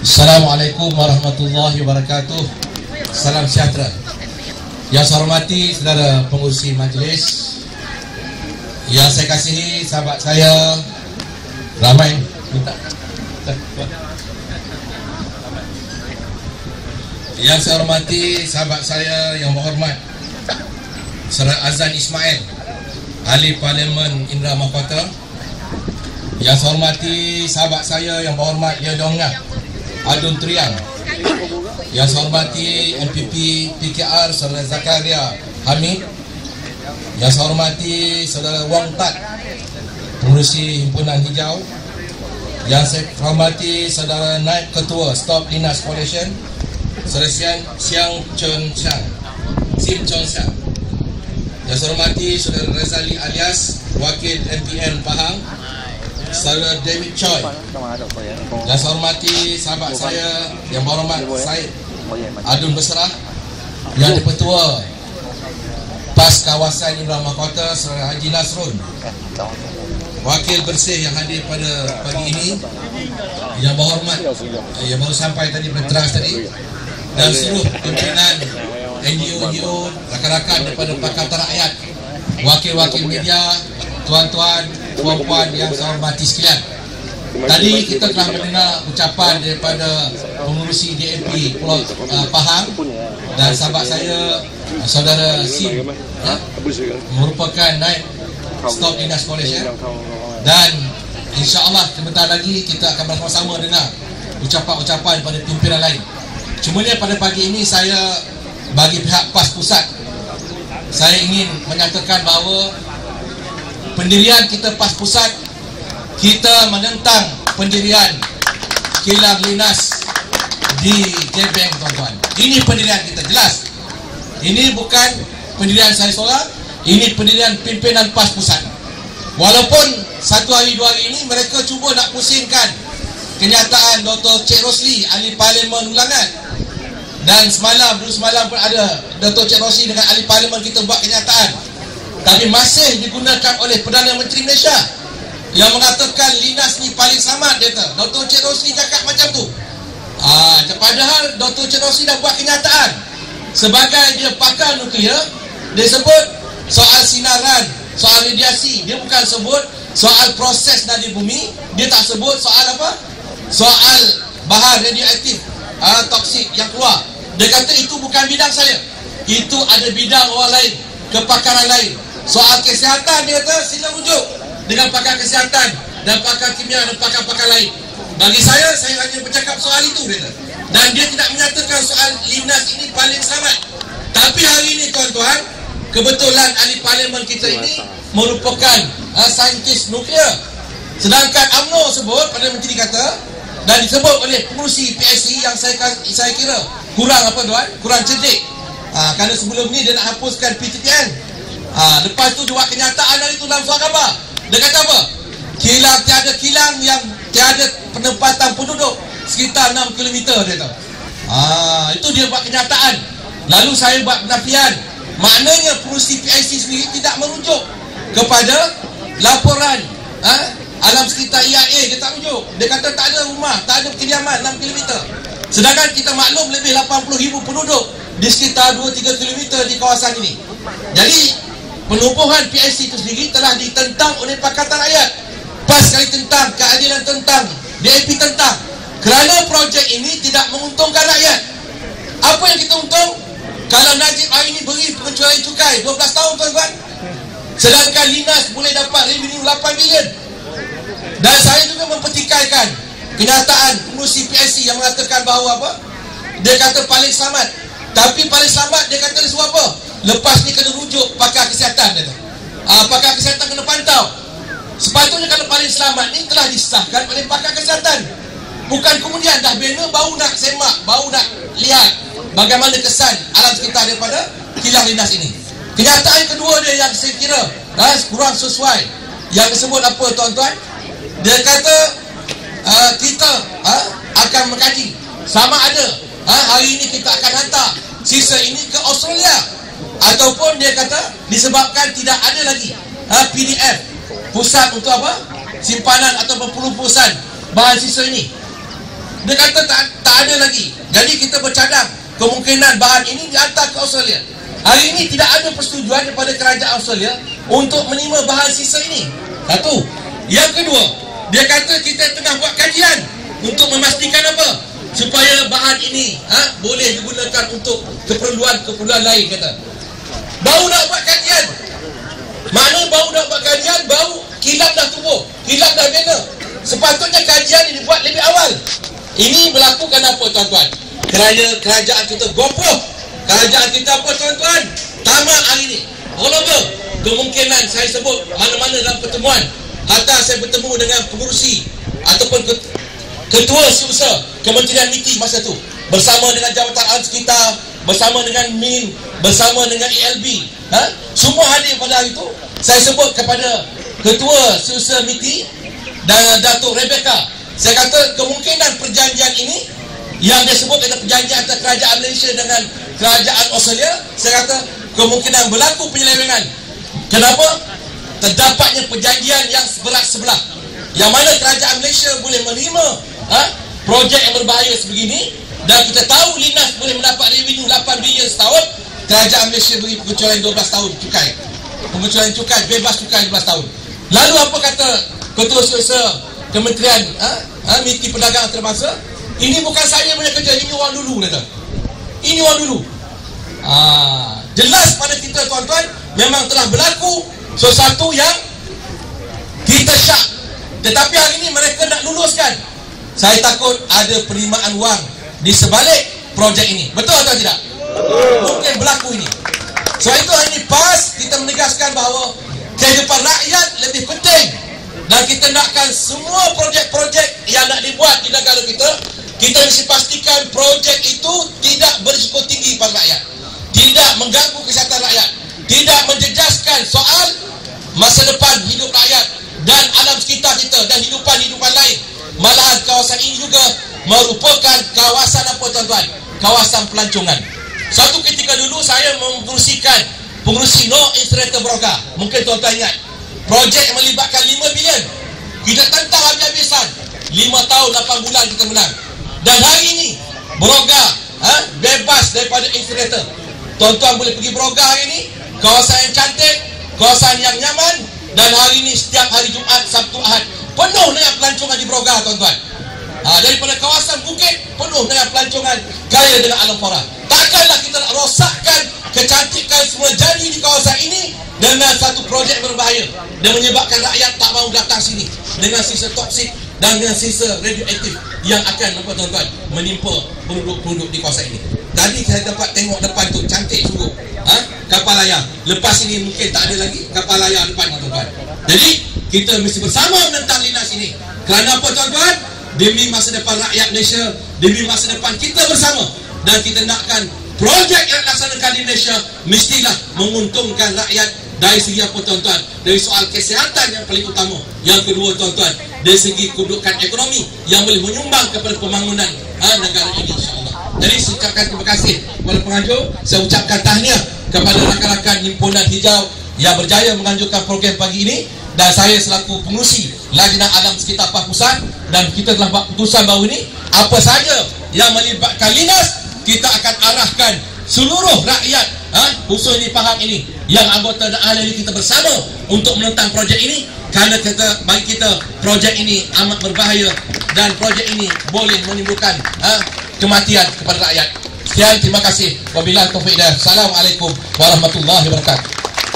Assalamualaikum warahmatullahi wabarakatuh. Salam sejahtera. Yang saya hormati saudara pengurusi majlis, yang saya kasihi sahabat saya ramai minta. Yang saya hormati sahabat saya yang berhormat Saudara Azan Ismail, Ahli Parlimen Indra Mahkota. Yang saya hormati sahabat saya yang berhormat Lia Dongah Adun Triang. Yang saya hormati MPP PKR Saudara Zakaria Hamid. Yang saya hormati Saudara Wang Tat, pengurusi Himpunan Hijau. Yang saya hormati Saudara Naib Ketua Stop Linus Coalition, Saudara Sim Chon Siang. Yang saya hormati Saudara Razali alias Wakil MPN Pahang, Saudara David Choi. Yang saya hormati sahabat saya yang berhormat Syed Adun Berserah, yang Ketua PAS Kawasan Indra Mahkota Saudara Haji Nasrun, Wakil Bersih yang hadir pada pagi ini, yang berhormat yang baru sampai tadi berteras tadi, dan seluruh pimpinan NGO, rakan-rakan daripada Pakatan Rakyat, wakil-wakil media, tuan-tuan, puan-puan yang saya hormati sekalian. Tadi kita telah mendengar ucapan daripada pengurusi DAP Pulau Pahang dan sahabat saya Saudara Sim, merupakan naib Stop Linus Coalition, dan insya-Allah sebentar lagi kita akan bersama-sama dengar ucapan-ucapan pada pimpinan lain. Cumanya pada pagi ini saya, bagi pihak PAS Pusat, saya ingin menyatakan bahawa pendirian kita PAS Pusat, kita menentang pendirian kilang Linus di Gebeng, tuan-tuan. Ini pendirian kita, jelas. Ini bukan pendirian saya seorang, ini pendirian pimpinan PAS Pusat. Walaupun satu hari dua hari ini mereka cuba nak pusingkan kenyataan Dr. Cik Rosli, Ahli Parlimen Ulangan, dan semalam pun ada Dr. Cik Rosli dengan Ahli Parlimen kita buat kenyataan, tapi masih digunakan oleh Perdana Menteri Malaysia yang mengatakan Linus ni paling selamat. Dia kata Dr. Cik Rosli cakap macam tu. Padahal Dr. Cik Rosli dah buat kenyataan sebagai dia pakar nuklear. Dia sebut soal sinaran, soal radiasi. Dia bukan sebut soal proses nadi bumi. Dia tak sebut soal apa, soal bahan radioaktif toksik yang keluar. Dia kata itu bukan bidang saya, itu ada bidang orang lain, kepakaran lain. Soal kesihatan dia kata sila rujuk dengan pakar kesihatan dan pakar kimia dan pakar-pakar lain. Bagi saya hanya bercakap soal itu, dia kata. Dan dia tidak menyatakan soal Linus ini paling selamat. Tapi hari ini tuan-tuan, kebetulan ahli parlimen kita ini merupakan saintis nuklear. Sedangkan UMNO sebut, Perdana Menteri kata, dan disebut oleh pengurusi PSC yang saya kira kurang apa tuan, kurang cerdik. Kerana sebelum ni dia nak hapuskan PTTN. Lepas tu dia buat kenyataan hari tu dalam surat khabar. Dia kata apa? Kilang yang tiada penempatan penduduk sekitar 6 km, dia tahu. Itu dia buat kenyataan. Lalu saya buat penafian. Maknanya pengurusi PSC sendiri tidak merujuk kepada laporan alam sekitar EIA. Dia tak rujuk. Dia kata tak ada rumah, tak ada kediaman 6 km. Sedangkan kita maklum lebih 80,000 penduduk di sekitar 2-3 km di kawasan ini. Jadi penubuhan PSC itu sendiri telah ditentang oleh Pakatan Rakyat. PAS sekali tentang, keadilan tentang, DAP tentang. Kerana projek ini tidak menguntungkan rakyat. Apa yang kita untung? Kalau Najib hari ini beri pengecualian cukai 12 tahun, tuan-tuan. Sedangkan Linus boleh dapat revenue 8 bilion. Dan saya juga mempertikaikan kenyataan pengurusi PSC yang mengatakan bahawa apa? Dia kata paling selamat. Tapi paling selamat dia kata sebab apa? Lepas ni kena rujuk pakar kesihatan, dia kata. Pakar kesihatan kena pantau. Sepatutnya kalau paling selamat ni telah disahkan oleh pakar kesihatan. Bukan kemudian dah bina baru nak semak, baru nak lihat bagaimana kesan alam sekitar daripada kilang Linus ini. Kenyataan kedua dia yang saya kira kurang sesuai, yang disebut apa, tuan-tuan? Dia kata kita akan mengkaji sama ada hari ini kita akan hantar sisa ini ke Australia, ataupun dia kata disebabkan tidak ada lagi PDF pusat untuk apa, simpanan ataupun pelupusan bahan sisa ini. Dia kata tak ada lagi. Jadi kita bercadang kemungkinan bahan ini dihantar ke Australia. Hari ini tidak ada persetujuan daripada kerajaan Australia untuk menerima bahan sisa ini. Satu. Yang kedua, dia kata kita tengah buat kajian untuk memastikan apa? Supaya bahan ini boleh digunakan untuk keperluan lain, kata. Baru nak buat kajian. Mana baru nak buat kajian, baru kilang dah tubuh, kilang dah bina. Sepatutnya kajian ini dibuat lebih awal. Ini berlaku kenapa, tuan-tuan? Kerana kerajaan kita gopoh. Kerajaan kita apa, tuan-tuan? Tamak hari ini. All over. Kemungkinan saya sebut mana-mana dalam pertemuan, hatta saya bertemu dengan pengurusi ataupun ketua setiausaha Kementerian MITI masa tu, bersama dengan Jabatan Alam Sekitar, bersama dengan MIN, bersama dengan ELB, semua hadir pada hari itu. Saya sebut kepada ketua setiausaha MITI dan Datuk Rebecca, saya kata kemungkinan perjanjian ini yang dia sebut kata perjanjian antara kerajaan Malaysia dengan kerajaan Australia, saya kata kemungkinan berlaku penyelewengan. Kenapa? Terdapatnya perjanjian yang sebelah-sebelah, yang mana kerajaan Malaysia boleh menerima projek yang berbahaya sebegini, dan kita tahu Linas boleh mendapat revenue 8 bilion setahun. Kerajaan Malaysia beri pengecualian 12 tahun cukai, pengecualian cukai, bebas cukai 12 tahun. Lalu apa kata ketua setiausaha Kementerian MITI Perdagangan Antarabangsa? Ini bukan saya punya kerja, ini orang dulu, kata. Ini orang dulu. Jelas pada kita, tuan-tuan, memang telah berlaku sesuatu yang kita syak. Tetapi hari ini mereka nak luluskan. Saya takut ada penerimaan wang di sebalik projek ini. Betul atau tidak? Mungkin berlaku ini. Sebab itu hari ini PAS kita menegaskan bahawa kehidupan rakyat lebih penting, dan kita nakkan semua projek-projek yang nak dibuat di negara kita, kita mesti pastikan projek itu tidak berisiko tinggi pada rakyat, tidak mengganggu kesihatan rakyat, tidak menjejaskan soal masa depan hidup rakyat dan alam sekitar kita dan hidupan-hidupan lain. Malahan kawasan ini juga merupakan kawasan apa, tuan-tuan? Kawasan pelancongan. Suatu ketika dulu saya pengurusi No Incinerator Broga. Mungkin tuan-tuan ingat projek yang melibatkan 5 bilion. Kita tentang habis-habisan. 5 tahun 8 bulan kita menang. Dan hari ini Broga bebas daripada incinerator. Tuan-tuan boleh pergi Broga hari ini, kawasan yang cantik, kawasan yang nyaman, dan hari ini setiap hari Jumaat, Sabtu, Ahad penuh dengan pelancongan di Broga, tuan-tuan. Daripada kawasan bukit penuh dengan pelancongan, kaya dengan alam flora. Takkanlah kita nak rosakkan kecantikan semua jadi di kawasan ini dengan satu projek berbahaya dan menyebabkan rakyat tak mahu datang sini dengan sisa toksik dan dengan sisa radioaktif yang akan, apa, tuan-tuan, menimpa penduduk-penduduk di kawasan ini. Tadi saya dapat tengok depan tu, cantik sungguh. Kapal layar. Lepas ini mungkin tak ada lagi kapal layar depan, tuan-tuan. Jadi kita mesti bersama menentang Linas ini. Kerana apa, tuan-tuan? Demi masa depan rakyat Malaysia, demi masa depan kita bersama, dan kita nakkan projek yang dilaksanakan di Malaysia mestilah menguntungkan rakyat dari segi apa, tuan-tuan? Dari soal kesihatan yang paling utama. Yang kedua, tuan-tuan, dari segi kedudukan ekonomi yang boleh menyumbang kepada pembangunan negara ini, insya-Allah. Jadi saya ucapkan terima kasih kepada penganjur. Saya ucapkan tahniah kepada rakan-rakan himpunan hijau yang berjaya menganjurkan program pagi ini, dan saya selaku pengurusi Lajnah Alam Sekitar PAS Pusat, dan kita telah buat keputusan baru ini, apa saja yang melibatkan Linas kita akan arahkan seluruh rakyat khususnya di Pahang ini yang anggota dan ahli kita bersama untuk menentang projek ini, kerana bagi kita projek ini amat berbahaya dan projek ini boleh menimbulkan kematian kepada rakyat. Sekian, terima kasih. Wabillahi taufiq. Assalamualaikum warahmatullahi wabarakatuh.